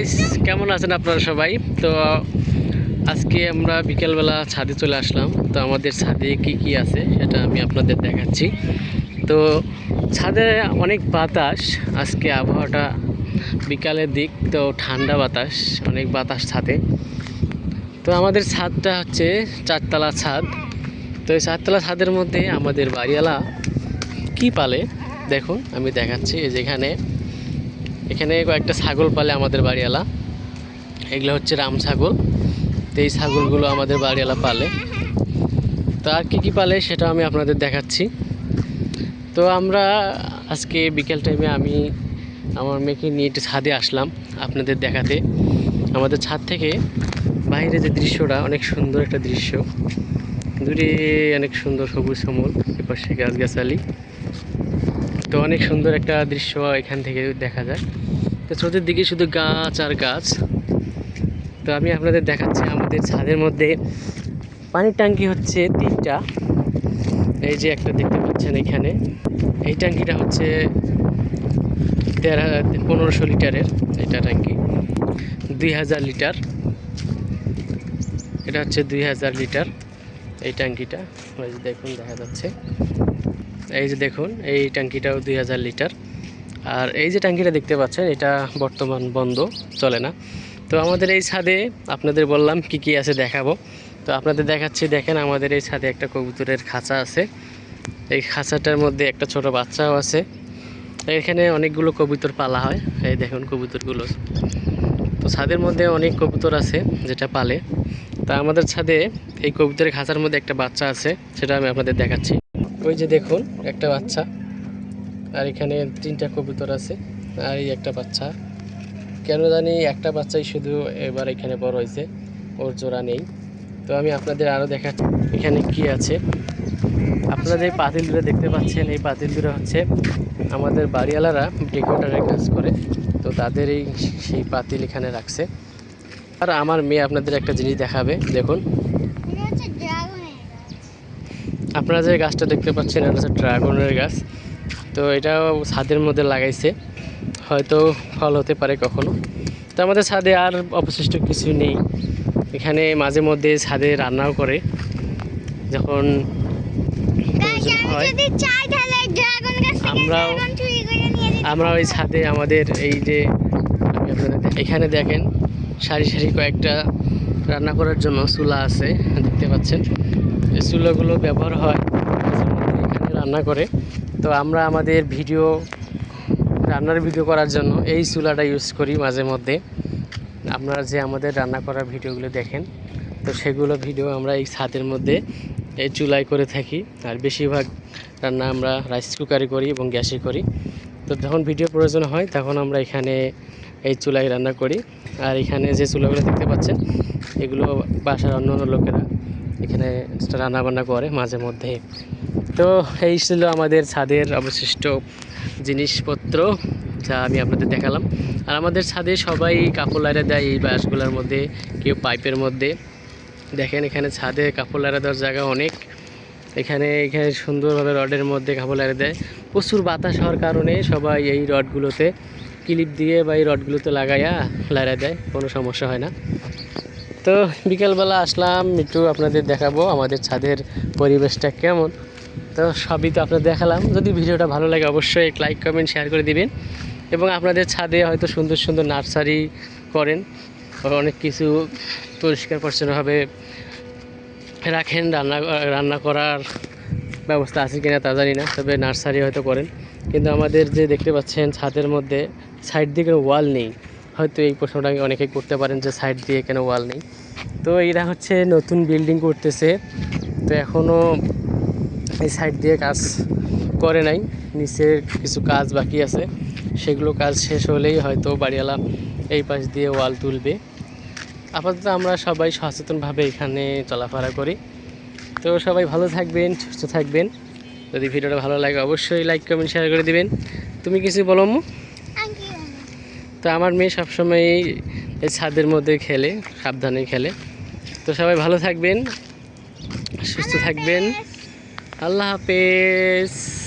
Guys, কেমন আছেন আপনারা সবাই? তো আজকে আমরা বিকেলবেলা ছাদে চলে আসলাম। তো আমাদের ছাদে কি কি আছে সেটা আমি আপনাদের দেখাচ্ছি। তো ছাদে অনেক বাতাস, আজকে আবহাওয়াটা বিকালের দিক, তো ঠান্ডা বাতাস, অনেক বাতাস ছাদে। তো আমাদের ছাদটা হচ্ছে চারতলা ছাদ। তো এই চারতলা ছাদের মধ্যে আমাদের বাড়িওয়ালা কি পালে দেখুন, আমি দেখাচ্ছি। এই যেখানে এখানে কয়েকটা ছাগল পালে আমাদের বাড়িওয়ালা, এগুলো হচ্ছে রাম ছাগল। তো এই ছাগলগুলো আমাদের বাড়িওয়ালা পালে। তো আর কী পালে সেটা আমি আপনাদের দেখাচ্ছি। তো আমরা আজকে বিকেল টাইমে আমি আমার মেয়েকে নিয়ে একটু ছাদে আসলাম আপনাদের দেখাতে। আমাদের ছাদ থেকে বাইরে যে দৃশ্যটা, অনেক সুন্দর একটা দৃশ্য, দূরে অনেক সুন্দর সবুজ শ্যামল, এপাশে গাছগাছালি। তো অনেক সুন্দর একটা দৃশ্য এখান থেকে দেখা যায়। তো চতুর্দিকে শুধু গাছ আর গাছ। তো আমি আপনাদের দেখাচ্ছি আমাদের ছাদের মধ্যে পানির ট্যাঙ্কি হচ্ছে 3টা। এই যে একটা দেখতে পাচ্ছেন এখানে, এই ট্যাঙ্কিটা হচ্ছে 1500 লিটারের। এটা ট্যাঙ্কি 2000 লিটার, এটা হচ্ছে 2000 লিটার এই ট্যাঙ্কিটা। ওই যে দেখুন, দেখা যাচ্ছে, এই যে দেখুন, এই ট্যাঙ্কিটাও 2000 লিটার। আর এই যে ট্যাঙ্কিটা দেখতে পাচ্ছেন, এটা বর্তমান বন্ধ, চলে না। তো আমাদের এই ছাদে আপনাদের বললাম কি কি আছে দেখাবো। তো আপনাদের দেখাচ্ছি, দেখেন আমাদের এই ছাদে একটা কবুতরের খাঁচা আছে। এই খাঁচাটার মধ্যে একটা ছোট বাচ্চাও আছে। এখানে অনেকগুলো কবুতর পালা হয়, এই দেখুন কবুতরগুলো। তো ছাদের মধ্যে অনেক কবুতর আছে যেটা পালে। তা আমাদের ছাদে এই কবুতরের খাঁচার মধ্যে একটা বাচ্চা আছে, সেটা আমি আপনাদের দেখাচ্ছি। ওই যে দেখুন একটা বাচ্চা, আর এখানে 3টা কবুতর আছে, আর এই একটা বাচ্চা। কেন জানি একটা বাচ্চাই শুধু এবার এখানে বড় হয়েছে, ওর জোড়া নেই। তো আমি আপনাদের আরও দেখাচ্ছি এখানে কি আছে। আপনারা যে পাতিল দূরে দেখতে পাচ্ছেন, এই পাতিল দূরে হচ্ছে আমাদের বাড়িওয়ালারা ডেকোরেটরের কাজ করে। তো তাদের সেই পাতিল এখানে রাখছে। আর আমার মেয়ে আপনাদের একটা জিনিস দেখাবে, দেখুন। আপনারা যে গাছটা দেখতে পাচ্ছেন, এটা হচ্ছে ড্রাগনের গাছ। তো এটাও ছাদের মধ্যে লাগাইছে, হয়তো ফল হতে পারে কখনো। তো আমাদের ছাদে আর অবশিষ্ট কিছু নেই। এখানে মাঝে মধ্যে ছাদে রান্নাও করে যখন হয়। আমরা ওই ছাদে আমাদের এই যে এখানে দেখেন সারি সারি কয়েকটা রান্না করার জন্য চুলা আছে, দেখতে পাচ্ছেন। এই চুলাগুলো ব্যবহার হয় এখানে রান্না করে। তো আমরা আমাদের রান্নার ভিডিও করার জন্য এই চুলাটা ইউজ করি মাঝে মধ্যে। আপনারা যে আমাদের রান্না করার ভিডিওগুলো দেখেন, তো সেগুলো ভিডিও আমরা এই ছাদের মধ্যে এই চুলায় করে থাকি। আর বেশিরভাগ রান্না আমরা রাইস কুকারে করি এবং গ্যাসে করি। তো যখন ভিডিও প্রয়োজন হয় তখন আমরা এখানে এই চুলায় রান্না করি। আর এখানে যে চুলাগুলো দেখতে পাচ্ছেন, এগুলো বাসার অন্য অন্য লোকেরা এখানে রান্না বান্না করে মাঝে মধ্যে। তো এই ছিল আমাদের ছাদের অবশিষ্ট জিনিসপত্র, যা আমি আপনাদের দেখালাম। আর আমাদের ছাদে সবাই কাপড় লাইড়া দেয় এই বাঁশগুলোর মধ্যে, কেউ পাইপের মধ্যে। দেখেন এখানে ছাদে কাপড় লাইড়া দেওয়ার জায়গা অনেক। এখানে সুন্দরভাবে রডের মধ্যে কাপড় লাইড়া দেয়। প্রচুর বাতাস হওয়ার কারণে সবাই এই রডগুলোতে ক্লিপ দিয়ে বা এই রডগুলোতে লাগাইয়া লাইড়া দেয়, কোনো সমস্যা হয় না। তো বিকেলবেলা আসলাম, একটু আপনাদের দেখাবো আমাদের ছাদের পরিবেশটা কেমন। তো সবই তো আপনাদের দেখালাম। যদি ভিডিওটা ভালো লাগে অবশ্যই লাইক কমেন্ট শেয়ার করে দিবেন। এবং আপনাদের ছাদে হয়তো সুন্দর সুন্দর নার্সারি করেন, অনেক কিছু পরিষ্কার পরিচ্ছন্নভাবে রাখেন, রান্না করার ব্যবস্থা আছে কিনা তা জানি না, তবে নার্সারি হয়তো করেন। কিন্তু আমাদের যে দেখতে পাচ্ছেন ছাদের মধ্যে সাইড দিয়ে কোনো ওয়াল নেই। হয়তো এই প্রশ্নটা অনেকেই করতে পারেন যে সাইড দিয়ে কেন ওয়াল নেই। তো এরা হচ্ছে নতুন বিল্ডিং করতেছে, তো এখনও এই সাইড দিয়ে কাজ করে নাই, নিচের কিছু কাজ বাকি আছে। সেগুলো কাজ শেষ হলেই হয়তো বাড়িওয়ালা এই পাশ দিয়ে ওয়াল তুলবে। আপাতত আমরা সবাই সচেতনভাবে এখানে চলাফেরা করি। তো সবাই ভালো থাকবেন, সুস্থ থাকবেন। যদি ভিডিওটা ভালো লাগে অবশ্যই লাইক কমেন্ট শেয়ার করে দিবেন। তুমি কিছু বলো আম্মু? তো আমার মেয়ে সবসময় এই ছাদের মধ্যে খেলে, সাবধানে খেলে। তো সবাই ভালো থাকবেন, সুস্থ থাকবেন। আল্লাহ হাফেজ।